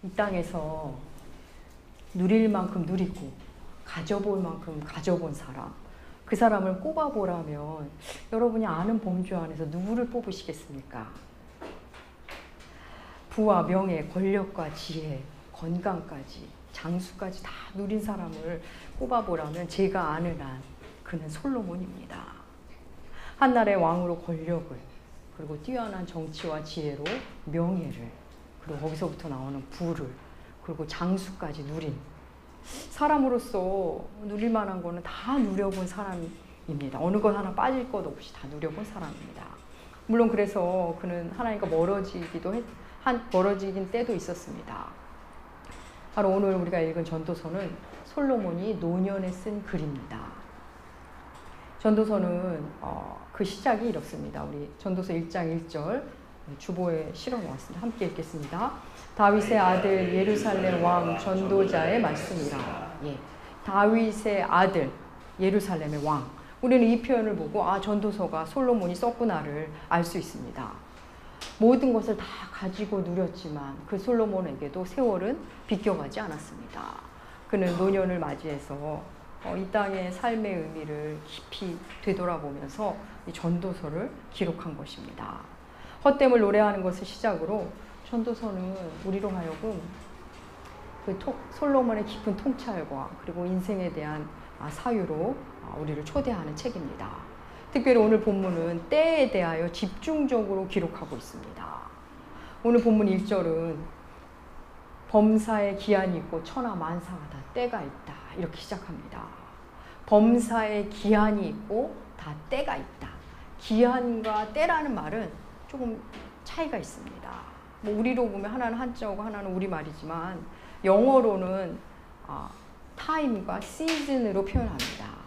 이 땅에서 누릴 만큼 누리고 가져볼 만큼 가져본 사람, 그 사람을 꼽아보라면 여러분이 아는 범주 안에서 누구를 뽑으시겠습니까? 부와 명예, 권력과 지혜, 건강까지, 장수까지 다 누린 사람을 꼽아보라면 제가 아는 한 그는 솔로몬입니다. 한나라의 왕으로 권력을, 그리고 뛰어난 정치와 지혜로 명예를, 그리고 거기서부터 나오는 부를, 그리고 장수까지 누린, 사람으로서 누릴 만한 거는 다 누려본 사람입니다. 어느 것 하나 빠질 것 없이 다 누려본 사람입니다. 물론 그래서 그는 하나님과 멀어지긴 때도 있었습니다. 바로 오늘 우리가 읽은 전도서는 솔로몬이 노년에 쓴 글입니다. 전도서는 그 시작이 이렇습니다. 우리 전도서 1장 1절 주보에 실어놓았습니다. 함께 읽겠습니다. 다윗의 아들 예루살렘 왕 전도자의 말씀이라. 예, 다윗의 아들 예루살렘의 왕. 우리는 이 표현을 보고 전도서가 솔로몬이 썼구나를 알 수 있습니다. 모든 것을 다 가지고 누렸지만 그 솔로몬에게도 세월은 비껴가지 않았습니다. 그는 노년을 맞이해서 이 땅의 삶의 의미를 깊이 되돌아보면서 이 전도서를 기록한 것입니다. 헛됨을 노래하는 것을 시작으로 전도서는 우리로 하여금 그 솔로몬의 깊은 통찰과 그리고 인생에 대한 사유로 우리를 초대하는 책입니다. 특별히 오늘 본문은 때에 대하여 집중적으로 기록하고 있습니다. 오늘 본문 1절은 범사에 기한이 있고 천하 만사가 다 때가 있다. 이렇게 시작합니다. 범사에 기한이 있고 다 때가 있다. 기한과 때라는 말은 조금 차이가 있습니다. 뭐 우리로 보면 하나는 한자어고 하나는 우리말이지만 영어로는 타임과 시즌으로 표현합니다.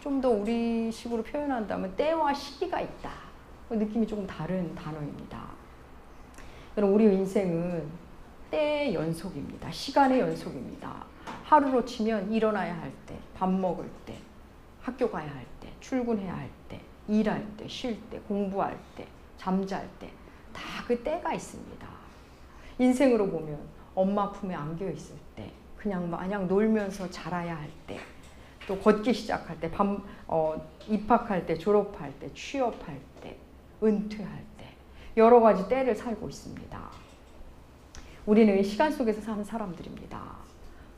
좀 더 우리식으로 표현한다면 때와 시기가 있다. 느낌이 조금 다른 단어입니다. 여러분, 우리 인생은 때의 연속입니다. 시간의 연속입니다. 하루로 치면 일어나야 할 때, 밥 먹을 때, 학교 가야 할 때, 출근해야 할 때, 일할 때, 쉴 때, 공부할 때, 잠잘 때, 다 그 때가 있습니다. 인생으로 보면 엄마 품에 안겨 있을 때, 그냥 마냥 놀면서 자라야 할 때, 또 걷기 시작할 때, 입학할 때, 졸업할 때, 취업할 때, 은퇴할 때, 여러 가지 때를 살고 있습니다. 우리는 시간 속에서 사는 사람들입니다.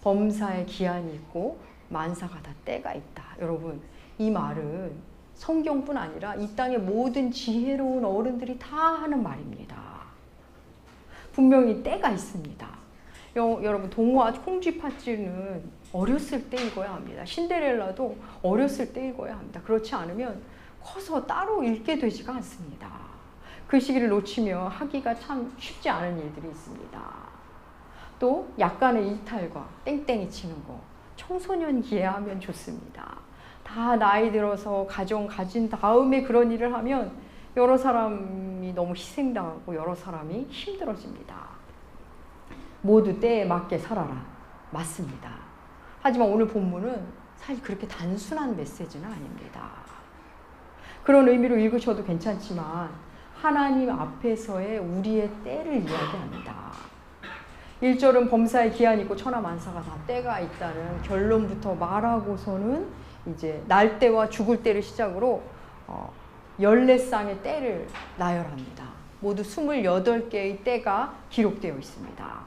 범사에 기한이 있고 만사가 다 때가 있다. 여러분, 이 말은 성경뿐 아니라 이 땅의 모든 지혜로운 어른들이 다 하는 말입니다. 분명히 때가 있습니다. 여러분, 동화 콩쥐팥쥐는 어렸을 때 읽어야 합니다. 신데렐라도 어렸을 때 읽어야 합니다. 그렇지 않으면 커서 따로 읽게 되지가 않습니다. 그 시기를 놓치면 하기가 참 쉽지 않은 일들이 있습니다. 또 약간의 일탈과 땡땡이 치는 거, 청소년기에 하면 좋습니다. 다 나이 들어서 가정 가진 다음에 그런 일을 하면 여러 사람이 너무 희생당하고 여러 사람이 힘들어집니다. 모두 때에 맞게 살아라. 맞습니다. 하지만 오늘 본문은 사실 그렇게 단순한 메시지는 아닙니다. 그런 의미로 읽으셔도 괜찮지만 하나님 앞에서의 우리의 때를 이야기합니다. 1절은 범사에 기한이 있고 천하 만사가 다 때가 있다는 결론부터 말하고서는 이제 날 때와 죽을 때를 시작으로 14쌍의 때를 나열합니다. 모두 28개의 때가 기록되어 있습니다.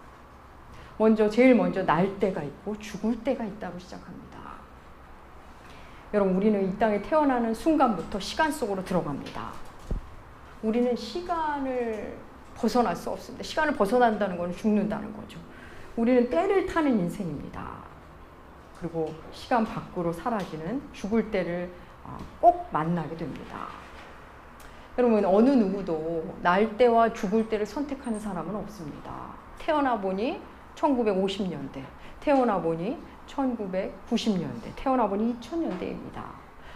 제일 먼저 날 때가 있고 죽을 때가 있다고 시작합니다. 여러분, 우리는 이 땅에 태어나는 순간부터 시간 속으로 들어갑니다. 우리는 시간을 벗어날 수 없습니다. 시간을 벗어난다는 것은 죽는다는 거죠. 우리는 때를 타는 인생입니다. 그리고 시간 밖으로 사라지는 죽을 때를 꼭 만나게 됩니다. 여러분, 어느 누구도 날 때와 죽을 때를 선택하는 사람은 없습니다. 태어나 보니 1950년대, 태어나 보니 1990년대, 태어나 보니 2000년대입니다.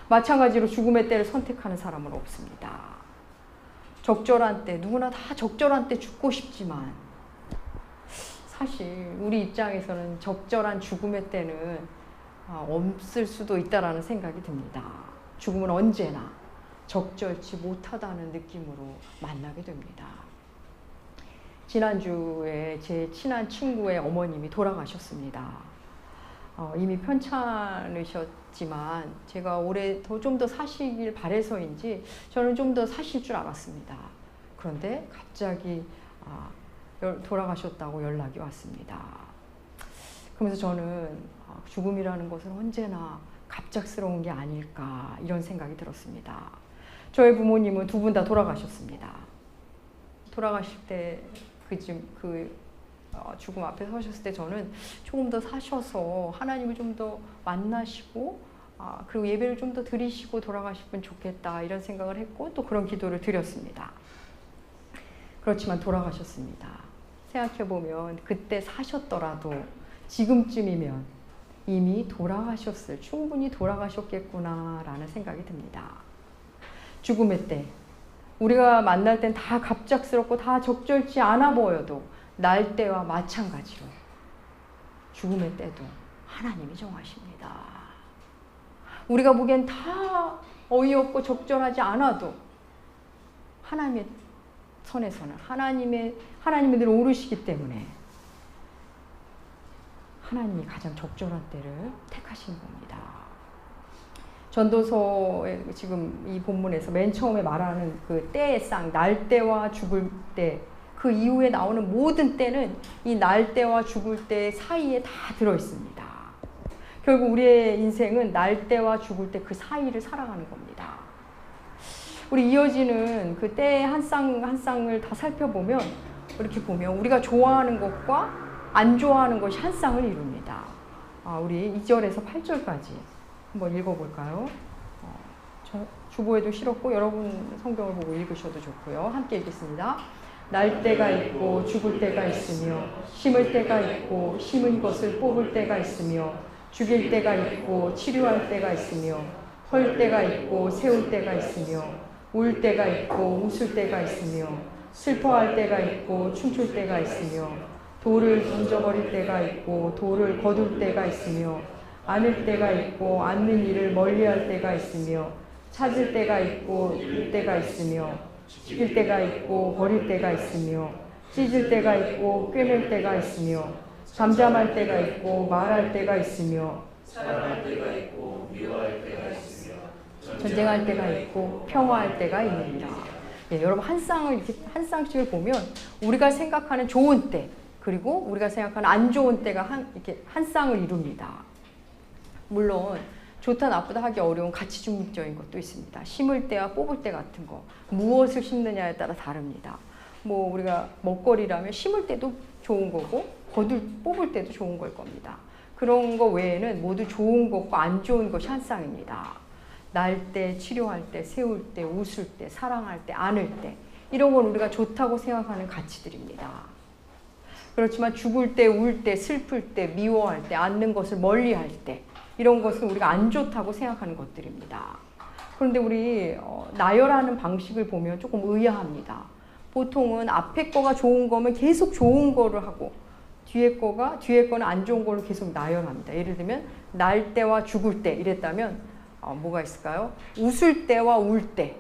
마찬가지로 죽음의 때를 선택하는 사람은 없습니다. 적절한 때, 누구나 다 적절한 때 죽고 싶지만 사실 우리 입장에서는 적절한 죽음의 때는 없을 수도 있다라는 생각이 듭니다. 죽음은 언제나 적절치 못하다는 느낌으로 만나게 됩니다. 지난주에 제 친한 친구의 어머님이 돌아가셨습니다. 이미 편찮으셨지만 제가 올해 좀 더 사시길 바래서인지 저는 좀 더 사실 줄 알았습니다. 그런데 갑자기 돌아가셨다고 연락이 왔습니다. 그러면서 저는 죽음이라는 것은 언제나 갑작스러운 게 아닐까 이런 생각이 들었습니다. 저희 부모님은 두 분 다 돌아가셨습니다. 돌아가실 때 죽음 앞에 서셨을 때 저는 조금 더 사셔서 하나님을 좀 더 만나시고 그리고 예배를 좀 더 드리시고 돌아가시면 좋겠다 이런 생각을 했고 또 그런 기도를 드렸습니다. 그렇지만 돌아가셨습니다. 생각해보면 그때 사셨더라도 지금쯤이면 이미 충분히 돌아가셨겠구나라는 생각이 듭니다. 죽음의 때 우리가 만날 땐 다 갑작스럽고 다 적절치 않아 보여도 날 때와 마찬가지로 죽음의 때도 하나님이 정하십니다. 우리가 보기엔 다 어이없고 적절하지 않아도 하나님의 선에서는 하나님이 늘 오르시기 때문에 하나님이 가장 적절한 때를 택하신 겁니다. 전도서에 지금 이 본문에서 맨 처음에 말하는 그 때의 쌍, 날 때와 죽을 때, 그 이후에 나오는 모든 때는 이 날 때와 죽을 때 사이에 다 들어 있습니다. 결국 우리의 인생은 날 때와 죽을 때 그 사이를 살아가는 겁니다. 우리 이어지는 그 때의 한 쌍 한 쌍을 다 살펴보면 이렇게 보면 우리가 좋아하는 것과 안 좋아하는 것이 한 쌍을 이룹니다. 우리 2절에서 8절까지 한번 읽어볼까요? 주보에도 실었고 여러분 성경을 보고 읽으셔도 좋고요. 함께 읽겠습니다. 날 때가 있고 죽을 때가 있으며 심을 때가 있고 심은 것을 뽑을 때가 있으며 죽일 때가 있고 치료할 때가 있으며 헐 때가 있고 세울 때가 있으며 울 때가 있고 웃을 때가 있으며 슬퍼할 때가 있고 춤출 때가 있으며 돌을 던져버릴 때가 있고 돌을 거둘 때가 있으며 안을 때가 있고 앉는 일을 멀리할 때가 있으며 찾을 때가 있고 잃을 때가 있으며 죽일 때가 있고 버릴 때가 있으며 찢을 때가 있고 꿰맬 때가 있으며 잠잠할 때가 있고 말할 때가 있으며 사랑할 때가 있고 미워할 때가 있으며 전쟁할 때가 있고 평화할 때가 있느니라. 여러분 한 쌍씩을 보면 우리가 생각하는 좋은 때 그리고 우리가 생각하는 안 좋은 때가 이렇게 한 쌍을 이룹니다. 물론 좋다 나쁘다 하기 어려운 가치 중립적인 것도 있습니다. 심을 때와 뽑을 때 같은 거 무엇을 심느냐에 따라 다릅니다. 우리가 먹거리라면 심을 때도 좋은 거고 뽑을 때도 좋은 걸 겁니다. 그런 거 외에는 모두 좋은 것과 안 좋은 것이 한 쌍입니다. 날 때, 치료할 때, 세울 때, 웃을 때, 사랑할 때, 안을 때 이런 건 우리가 좋다고 생각하는 가치들입니다. 그렇지만 죽을 때, 울 때, 슬플 때, 미워할 때, 앉는 것을 멀리할 때 이런 것은 우리가 안 좋다고 생각하는 것들입니다. 그런데 우리 나열하는 방식을 보면 조금 의아합니다. 보통은 앞에 거가 좋은 거면 계속 좋은 거를 하고 뒤에 거는 안 좋은 걸로 계속 나열합니다. 예를 들면 날 때와 죽을 때 이랬다면 뭐가 있을까요? 웃을 때와 울 때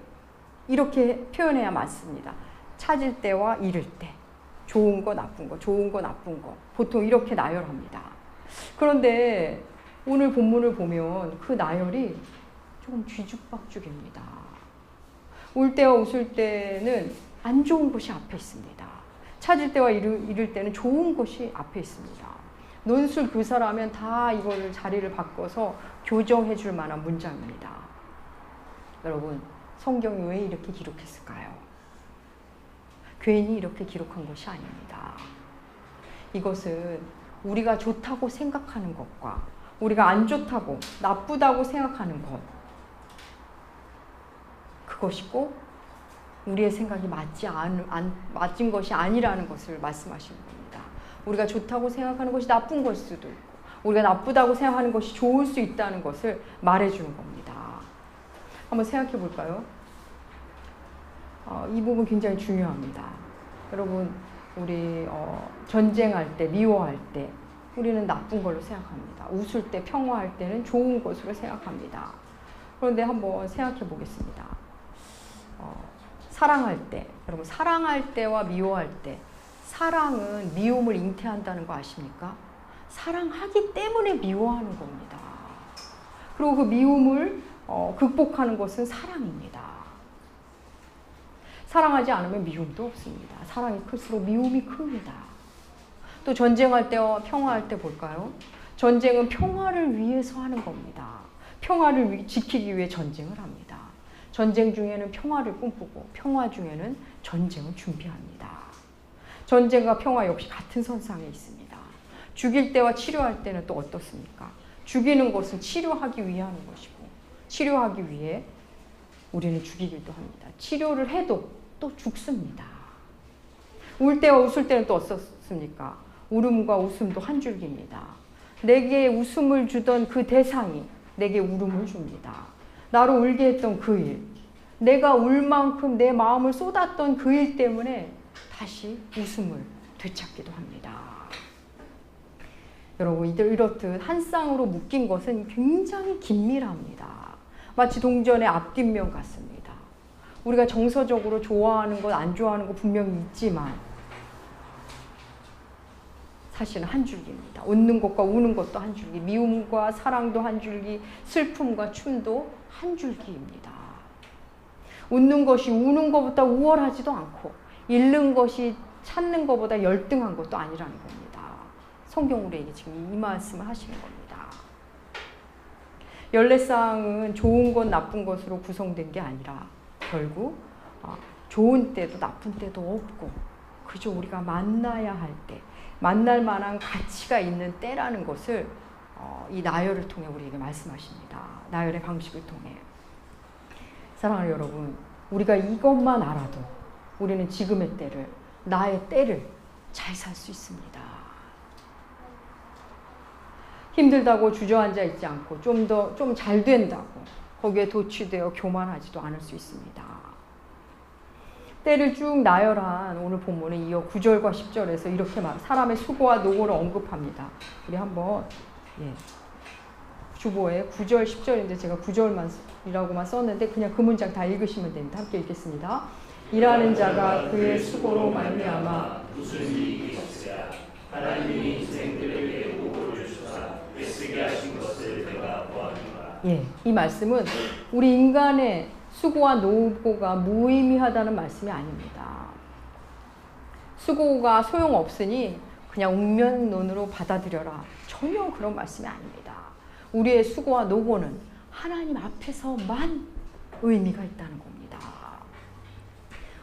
이렇게 표현해야 맞습니다. 찾을 때와 잃을 때 좋은 거 나쁜 거 좋은 거 나쁜 거 보통 이렇게 나열합니다. 그런데 오늘 본문을 보면 그 나열이 조금 뒤죽박죽입니다. 울 때와 웃을 때는 안 좋은 것이 앞에 있습니다. 찾을 때와 잃을 때는 좋은 것이 앞에 있습니다. 논술 교사라면 다 이거를 자리를 바꿔서 교정해 줄 만한 문장입니다. 여러분, 성경이 왜 이렇게 기록했을까요? 괜히 이렇게 기록한 것이 아닙니다. 이것은 우리가 좋다고 생각하는 것과 우리가 안 좋다고 나쁘다고 생각하는 것 그것이 꼭 우리의 생각이 맞은 것이 아니라는 것을 말씀하시는 겁니다. 우리가 좋다고 생각하는 것이 나쁜 것일 수도 있고 우리가 나쁘다고 생각하는 것이 좋을 수 있다는 것을 말해주는 겁니다. 한번 생각해 볼까요? 이 부분 굉장히 중요합니다. 여러분 우리 전쟁할 때 미워할 때 우리는 나쁜 걸로 생각합니다. 웃을 때 평화할 때는 좋은 것으로 생각합니다. 그런데 한번 생각해 보겠습니다. 사랑할 때, 여러분 사랑할 때와 미워할 때 사랑은 미움을 잉태한다는 거 아십니까? 사랑하기 때문에 미워하는 겁니다. 그리고 그 미움을 극복하는 것은 사랑입니다. 사랑하지 않으면 미움도 없습니다. 사랑이 클수록 미움이 큽니다. 또 전쟁할 때와 평화할 때 볼까요? 전쟁은 평화를 위해서 하는 겁니다. 평화를 지키기 위해 전쟁을 합니다. 전쟁 중에는 평화를 꿈꾸고 평화 중에는 전쟁을 준비합니다. 전쟁과 평화 역시 같은 선상에 있습니다. 죽일 때와 치료할 때는 또 어떻습니까? 죽이는 것은 치료하기 위해 하는 것이고 치료하기 위해 우리는 죽이기도 합니다. 치료를 해도 또 죽습니다. 울 때와 웃을 때는 또 어떻습니까? 울음과 웃음도 한 줄기입니다. 내게 웃음을 주던 그 대상이 내게 울음을 줍니다. 나로 울게 했던 그 일, 내가 울 만큼 내 마음을 쏟았던 그 일 때문에 다시 웃음을 되찾기도 합니다. 여러분, 이렇듯 한 쌍으로 묶인 것은 굉장히 긴밀합니다. 마치 동전의 앞뒷면 같습니다. 우리가 정서적으로 좋아하는 것, 안 좋아하는 것 분명히 있지만 사실은 한 줄기입니다. 웃는 것과 우는 것도 한 줄기, 미움과 사랑도 한 줄기, 슬픔과 춤도 한 줄기입니다. 웃는 것이 우는 것보다 우월하지도 않고 잃는 것이 찾는 것보다 열등한 것도 아니라는 겁니다. 성경 우리에게 지금 이 말씀을 하시는 겁니다. 열례상은 좋은 것 나쁜 것으로 구성된 게 아니라 결국 좋은 때도 나쁜 때도 없고 그저 우리가 만나야 할 때, 만날 만한 가치가 있는 때라는 것을 이 나열을 통해 우리에게 말씀하십니다. 나열의 방식을 통해. 사랑하는 여러분, 우리가 이것만 알아도 우리는 지금의 때를, 나의 때를 잘 살 수 있습니다. 힘들다고 주저앉아 있지 않고 좀 잘 된다고 거기에 도취되어 교만하지도 않을 수 있습니다. 때를 쭉 나열한 오늘 본문은 이어 9절과 10절에서 이렇게 사람의 수고와 노고를 언급합니다. 우리 한번 주보에 9절, 10절인데 제가 9절이라고만 썼는데 그냥 그 문장 다 읽으시면 됩니다. 함께 읽겠습니다. 일하는 자가 그의 수고로 말미암아 무슨 이익이 있으랴. 하나님이 인생들에게 노고를 주사 애쓰게 하신 것을 내가 보았노라. 이 말씀은 우리 인간의 수고와 노고가 무의미하다는 말씀이 아닙니다. 수고가 소용없으니 그냥 웅면론으로 받아들여라. 전혀 그런 말씀이 아닙니다. 우리의 수고와 노고는 하나님 앞에서만 의미가 있다는 겁니다.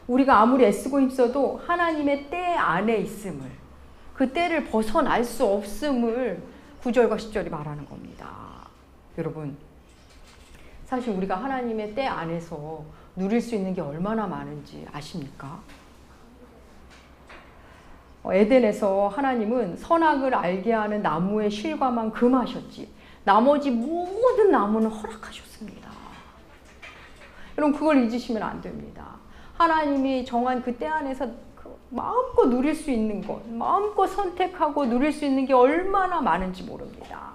우리가 아무리 애쓰고 힘써도 하나님의 때 안에 있음을, 그 때를 벗어날 수 없음을 9절과 10절이 말하는 겁니다. 여러분, 사실 우리가 하나님의 때 안에서 누릴 수 있는 게 얼마나 많은지 아십니까? 에덴에서 하나님은 선악을 알게 하는 나무의 실과만 금하셨지 나머지 모든 나무는 허락하셨습니다. 여러분, 그걸 잊으시면 안 됩니다. 하나님이 정한 그 때 안에서 마음껏 누릴 수 있는 것, 마음껏 선택하고 누릴 수 있는 게 얼마나 많은지 모릅니다.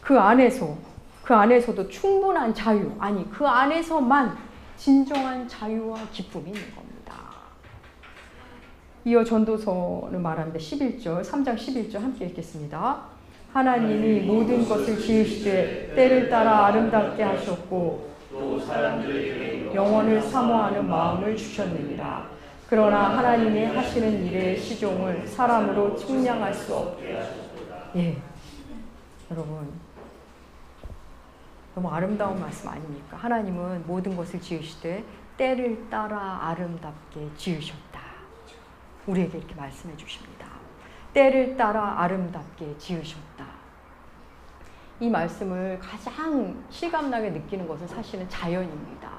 그 안에서도 충분한 자유, 아니 그 안에서만 진정한 자유와 기쁨이 있는 겁니다. 이어 전도서는 말합니다. 11절, 3장 11절 함께 읽겠습니다. 하나님이 모든 것을 지으시되 때를 따라 아름답게 하셨고 또 사람들에게 영원을 사모하는 마음을 주셨느니라. 그러나 하나님이 하시는 일의 시종을 사람으로 측량할 수 없게 하셨도다. 여러분, 너무 아름다운 말씀 아닙니까? 하나님은 모든 것을 지으시되 때를 따라 아름답게 지으셨다. 우리에게 이렇게 말씀해 주십니다. 때를 따라 아름답게 지으셨다. 이 말씀을 가장 실감나게 느끼는 것은 사실은 자연입니다.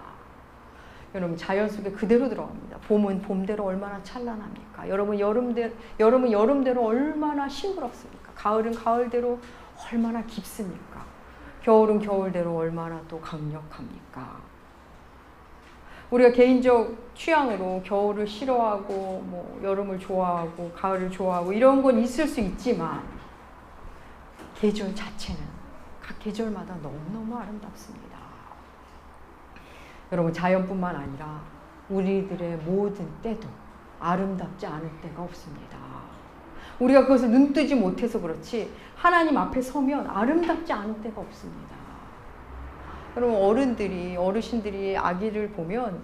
여러분, 자연 속에 그대로 들어갑니다. 봄은 봄대로 얼마나 찬란합니까? 여러분, 여름은 여름대로 얼마나 싱그럽습니까? 가을은 가을대로 얼마나 깊습니까? 겨울은 겨울대로 얼마나 또 강력합니까? 우리가 개인적 취향으로 겨울을 싫어하고 여름을 좋아하고 가을을 좋아하고 이런 건 있을 수 있지만 계절 자체는 각 계절마다 너무너무 아름답습니다. 여러분, 자연뿐만 아니라 우리들의 모든 때도 아름답지 않을 때가 없습니다. 우리가 그것을 눈뜨지 못해서 그렇지 하나님 앞에 서면 아름답지 않을 때가 없습니다. 여러분 어르신들이 아기를 보면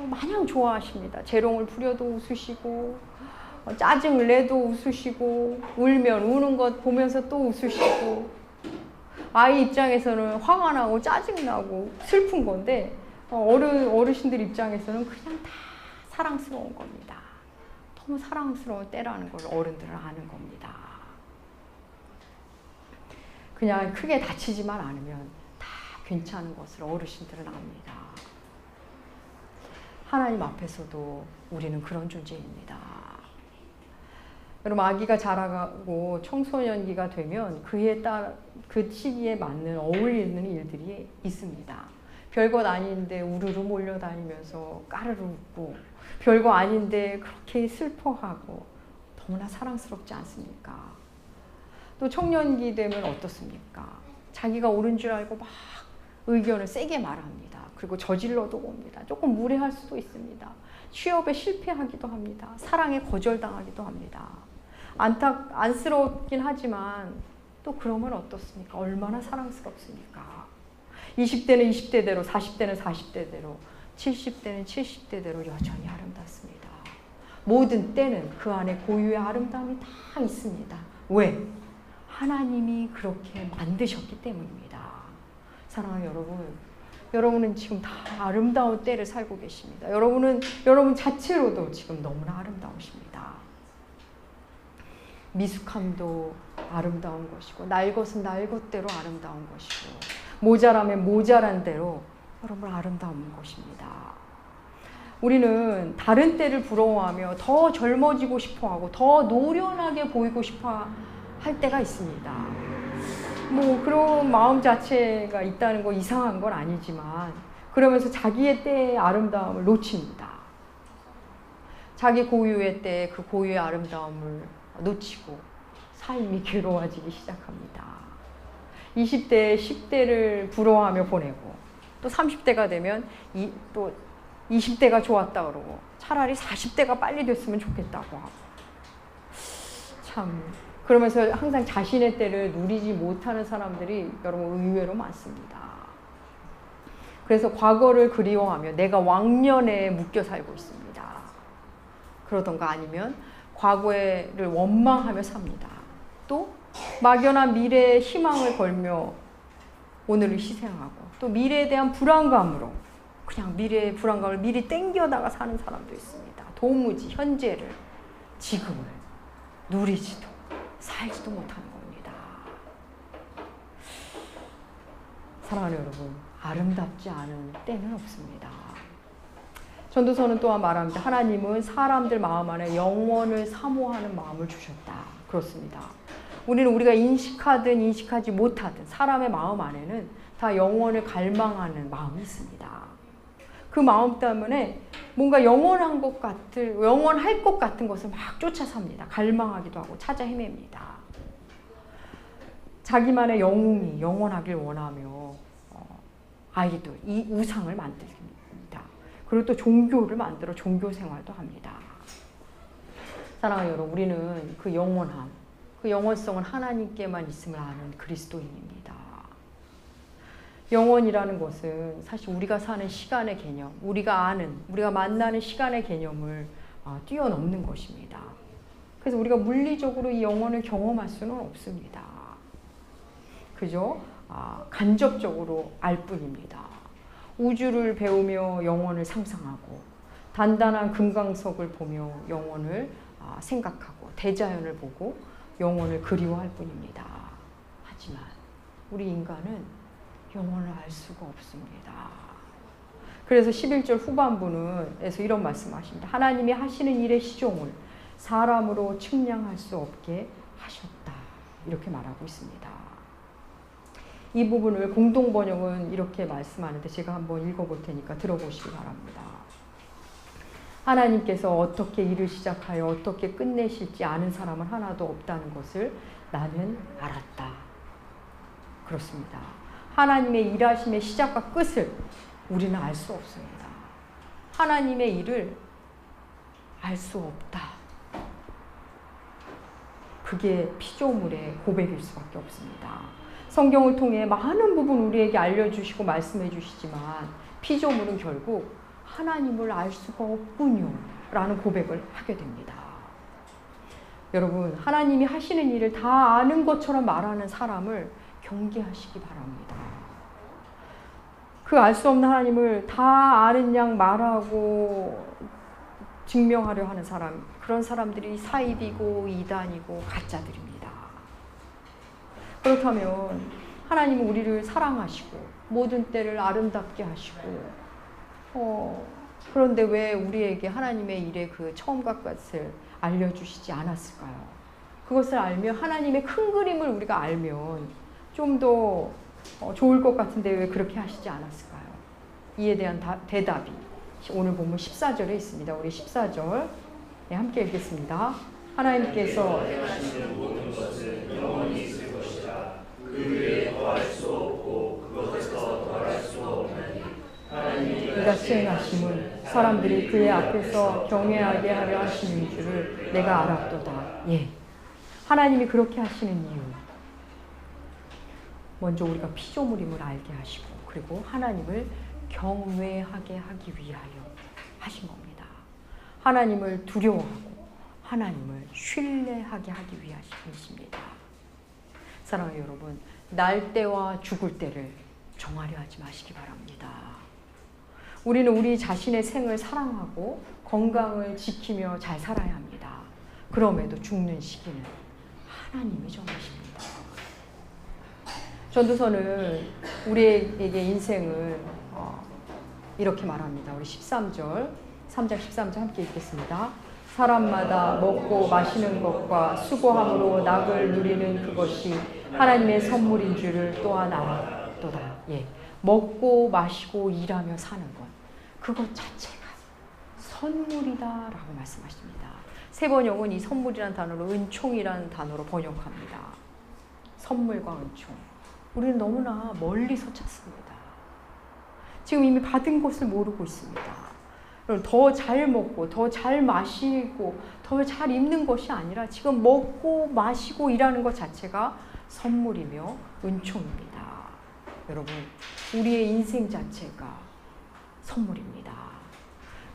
마냥 좋아하십니다. 재롱을 부려도 웃으시고 짜증을 내도 웃으시고 울면 우는 것 보면서 또 웃으시고 아이 입장에서는 화가 나고 짜증나고 슬픈 건데 어르신들 입장에서는 그냥 다 사랑스러운 겁니다. 너무 사랑스러운 때라는 걸 어른들은 아는 겁니다. 그냥 크게 다치지만 않으면 다 괜찮은 것을 어르신들은 압니다. 하나님 앞에서도 우리는 그런 존재입니다. 여러분 아기가 자라고 청소년기가 되면 그 시기에 맞는 어울리는 일들이 있습니다. 별것 아닌데 우르르 몰려다니면서 까르르 웃고 별거 아닌데 그렇게 슬퍼하고 너무나 사랑스럽지 않습니까? 또 청년기 되면 어떻습니까? 자기가 옳은 줄 알고 막 의견을 세게 말합니다. 그리고 저질러도 봅니다. 조금 무례할 수도 있습니다. 취업에 실패하기도 합니다. 사랑에 거절당하기도 합니다. 안쓰럽긴 하지만 또 그러면 어떻습니까? 얼마나 사랑스럽습니까? 20대는 20대대로, 40대는 40대대로, 70대는 70대대로 여전히 아름답습니다. 모든 때는 그 안에 고유의 아름다움이 다 있습니다. 왜? 하나님이 그렇게 만드셨기 때문입니다. 사랑하는 여러분은 지금 다 아름다운 때를 살고 계십니다. 여러분 자체로도 지금 너무나 아름다우십니다. 미숙함도 아름다운 것이고 날 것은 날 것대로 아름다운 것이고 모자라면 모자란 대로 여러분 아름다운 것입니다. 우리는 다른 때를 부러워하며 더 젊어지고 싶어하고 더 노련하게 보이고 싶어 할 때가 있습니다. 그런 마음 자체가 있다는 거 이상한 건 아니지만 그러면서 자기의 때의 아름다움을 놓칩니다. 자기 고유의 때 그 고유의 아름다움을 놓치고 삶이 괴로워지기 시작합니다. 20대, 10대를 부러워하며 보내고 또 30대가 되면 또 20대가 좋았다 그러고 차라리 40대가 빨리 됐으면 좋겠다고 하고 참 그러면서 항상 자신의 때를 누리지 못하는 사람들이 여러분 의외로 많습니다. 그래서 과거를 그리워하며 내가 왕년에 묶여 살고 있습니다. 그러던가 아니면 과거를 원망하며 삽니다. 또 막연한 미래에 희망을 걸며 오늘을 희생하고 또 미래에 대한 불안감으로 그냥 미래의 불안감을 미리 땡겨다가 사는 사람도 있습니다. 도무지 현재를 지금을 누리지도 살지도 못하는 겁니다. 사랑하는 여러분, 아름답지 않은 때는 없습니다. 전도서는 또한 말합니다. 하나님은 사람들 마음 안에 영원을 사모하는 마음을 주셨다. 그렇습니다. 우리가 인식하든 인식하지 못하든 사람의 마음 안에는 다 영원을 갈망하는 마음이 있습니다. 그 마음 때문에 뭔가 영원할 것 같은 것을 막 쫓아 삽니다. 갈망하기도 하고 찾아 헤맵니다. 자기만의 영웅이 영원하길 원하며 아이돌, 이 우상을 만듭니다. 그리고 또 종교를 만들어 종교 생활도 합니다. 사랑하는 여러분, 우리는 그 영원함, 그 영원성은 하나님께만 있음을 아는 그리스도인입니다. 영원이라는 것은 사실 우리가 사는 시간의 개념, 우리가 만나는 시간의 개념을 뛰어넘는 것입니다. 그래서 우리가 물리적으로 이 영원을 경험할 수는 없습니다. 그저 간접적으로 알 뿐입니다. 우주를 배우며 영원을 상상하고 단단한 금강석을 보며 영원을 생각하고 대자연을 보고 영원을 그리워할 뿐입니다. 하지만 우리 인간은 영원을 알 수가 없습니다. 그래서 11절 후반부에서 이런 말씀하십니다. 하나님이 하시는 일의 시종을 사람으로 측량할 수 없게 하셨다. 이렇게 말하고 있습니다. 이 부분을 공동번역은 이렇게 말씀하는데 제가 한번 읽어볼 테니까 들어보시기 바랍니다. 하나님께서 어떻게 일을 시작하여 어떻게 끝내실지 아는 사람은 하나도 없다는 것을 나는 알았다. 그렇습니다. 하나님의 일하심의 시작과 끝을 우리는 알 수 없습니다. 하나님의 일을 알 수 없다. 그게 피조물의 고백일 수밖에 없습니다. 성경을 통해 많은 부분 우리에게 알려주시고 말씀해 주시지만 피조물은 결국 하나님을 알 수가 없군요 라는 고백을 하게 됩니다. 여러분, 하나님이 하시는 일을 다 아는 것처럼 말하는 사람을 경계하시기 바랍니다. 그 알 수 없는 하나님을 다 아는 양 말하고 증명하려 하는 사람, 그런 사람들이 사입이고 이단이고 가짜들입니다. 그렇다면 하나님은 우리를 사랑하시고 모든 때를 아름답게 하시고 그런데 왜 우리에게 하나님의 일의 그 처음과 끝을 알려주시지 않았을까요? 그것을 알면, 하나님의 큰 그림을 우리가 알면 좀 더 좋을 것 같은데 왜 그렇게 하시지 않았을까요? 이에 대한 대답이 오늘 본문 14절에 있습니다. 우리 14절 함께 읽겠습니다. 하나님께서 이같이 행하심은 사람들이 그의 앞에서 경외하게 하려 하시는 줄을 내가 알았도다. 예, 하나님이 그렇게 하시는 이유, 먼저 우리가 피조물임을 알게 하시고, 그리고 하나님을 경외하게 하기 위하여 하신 겁니다. 하나님을 두려워하고 하나님을 신뢰하게 하기 위하십니다. 사랑하는 여러분, 날 때와 죽을 때를 정하려 하지 마시기 바랍니다. 우리는 우리 자신의 생을 사랑하고 건강을 지키며 잘 살아야 합니다. 그럼에도 죽는 시기는 하나님이 정하십니다. 전도서는 우리에게 인생은 이렇게 말합니다. 우리 13절, 3장 13절 함께 읽겠습니다. 사람마다 먹고 마시는 것과 수고함으로 낙을 누리는 그것이 하나님의 선물인 줄을 또한 알았도다. 예, 먹고 마시고 일하며 사는 것, 그것 자체가 선물이다라고 말씀하십니다. 세 번역은 이 선물이라는 단어로 은총이라는 단어로 번역합니다. 선물과 은총. 우리는 너무나 멀리서 찾습니다. 지금 이미 받은 것을 모르고 있습니다. 더 잘 먹고 더 잘 마시고 더 잘 입는 것이 아니라 지금 먹고 마시고 일하는 것 자체가 선물이며 은총입니다. 여러분, 우리의 인생 자체가 선물입니다.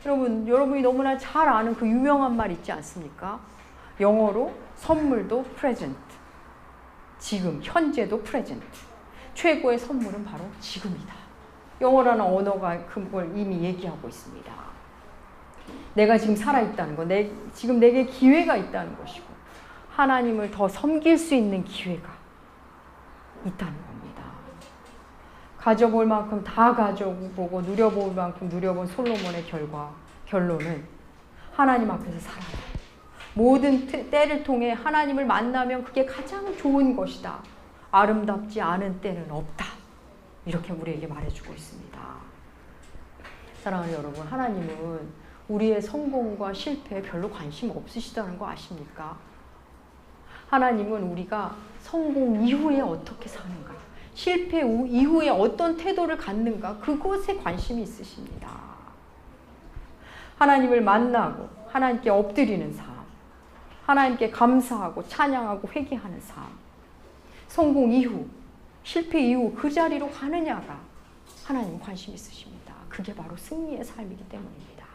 여러분이 너무나 잘 아는 그 유명한 말 있지 않습니까? 영어로 선물도 present, 지금, 현재도 present. 최고의 선물은 바로 지금이다. 영어라는 언어가 그걸 이미 얘기하고 있습니다. 내가 지금 살아있다는 것, 지금 내게 기회가 있다는 것이고, 하나님을 더 섬길 수 있는 기회가 있다는 겁니다. 가져볼 만큼 다 가져보고 누려볼 만큼 누려본 솔로몬의 결론은 하나님 앞에서 살아라. 모든 때를 통해 하나님을 만나면 그게 가장 좋은 것이다. 아름답지 않은 때는 없다. 이렇게 우리에게 말해주고 있습니다. 사랑하는 여러분, 하나님은 우리의 성공과 실패에 별로 관심 없으시다는 거 아십니까? 하나님은 우리가 성공 이후에 어떻게 사는가, 실패 이후에 어떤 태도를 갖는가, 그것에 관심이 있으십니다. 하나님을 만나고 하나님께 엎드리는 삶, 하나님께 감사하고 찬양하고 회개하는 삶, 성공 이후, 실패 이후 그 자리로 가느냐가 하나님 관심 있으십니다. 그게 바로 승리의 삶이기 때문입니다.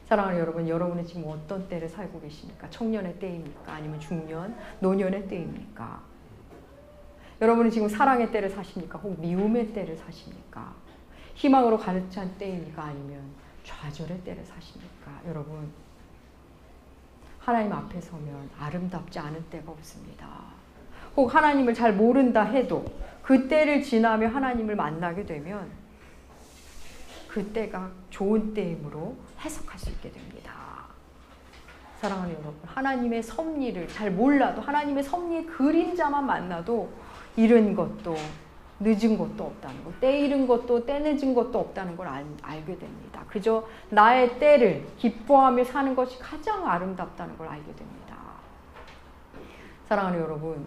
사랑하는 여러분, 여러분은 지금 어떤 때를 살고 계십니까? 청년의 때입니까? 아니면 중년, 노년의 때입니까? 여러분은 지금 사랑의 때를 사십니까? 혹 미움의 때를 사십니까? 희망으로 가득 찬 때입니까? 아니면 좌절의 때를 사십니까? 여러분, 하나님 앞에 서면 아름답지 않은 때가 없습니다. 혹 하나님을 잘 모른다 해도 그 때를 지나며 하나님을 만나게 되면 그 때가 좋은 때이므로 해석할 수 있게 됩니다. 사랑하는 여러분, 하나님의 섭리를 잘 몰라도, 하나님의 섭리의 그림자만 만나도 이른 것도 늦은 것도 없다는 것, 때 이른 것도 때 늦은 것도 없다는 걸 알게 됩니다. 그저 나의 때를 기뻐하며 사는 것이 가장 아름답다는 걸 알게 됩니다. 사랑하는 여러분,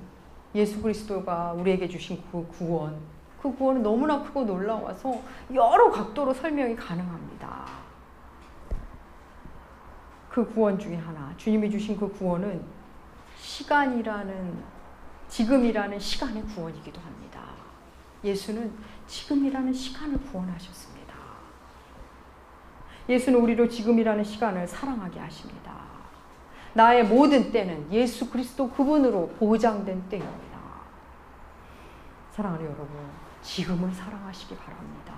예수 그리스도가 우리에게 주신 그 구원, 그 구원은 너무나 크고 놀라워서 여러 각도로 설명이 가능합니다. 그 구원 중에 하나, 주님이 주신 그 구원은 지금이라는 시간의 구원이기도 합니다. 예수는 지금이라는 시간을 구원하셨습니다. 예수는 우리로 지금이라는 시간을 사랑하게 하십니다. 나의 모든 때는 예수 그리스도 그분으로 보장된 때입니다. 사랑하는 여러분, 지금을 사랑하시기 바랍니다.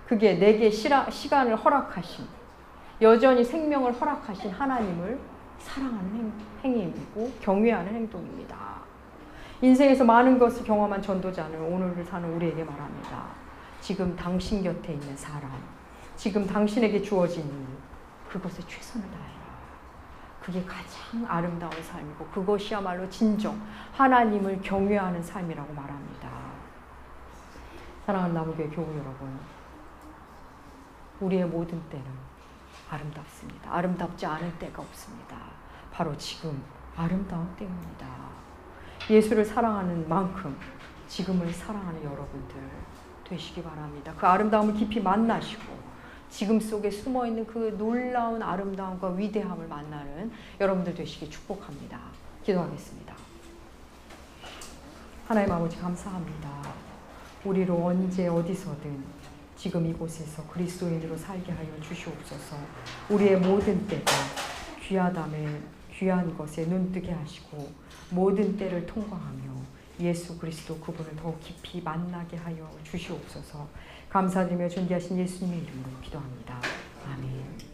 그게 내게 시간을 허락하신, 여전히 생명을 허락하신 하나님을 사랑하는 행위이고 경외하는 행동입니다. 인생에서 많은 것을 경험한 전도자는 오늘을 사는 우리에게 말합니다. 지금 당신 곁에 있는 사람, 지금 당신에게 주어진 일, 그것에 최선을 다해라. 그게 가장 아름다운 삶이고 그것이야말로 진정 하나님을 경외하는 삶이라고 말합니다. 사랑하는 나무교회 교우 여러분, 우리의 모든 때는 아름답습니다. 아름답지 않은 때가 없습니다. 바로 지금 아름다운 때입니다. 예수를 사랑하는 만큼 지금을 사랑하는 여러분들 되시기 바랍니다. 그 아름다움을 깊이 만나시고 지금 속에 숨어있는 그 놀라운 아름다움과 위대함을 만나는 여러분들 되시기 축복합니다. 기도하겠습니다. 하나님 아버지 감사합니다. 우리로 언제 어디서든 지금 이곳에서 그리스도인으로 살게 하여 주시옵소서. 우리의 모든 때가 귀한 것에 눈뜨게 하시고 모든 때를 통과하며 예수 그리스도 그분을 더욱 깊이 만나게 하여 주시옵소서. 감사드리며 존귀하신 예수님의 이름으로 기도합니다. 아멘.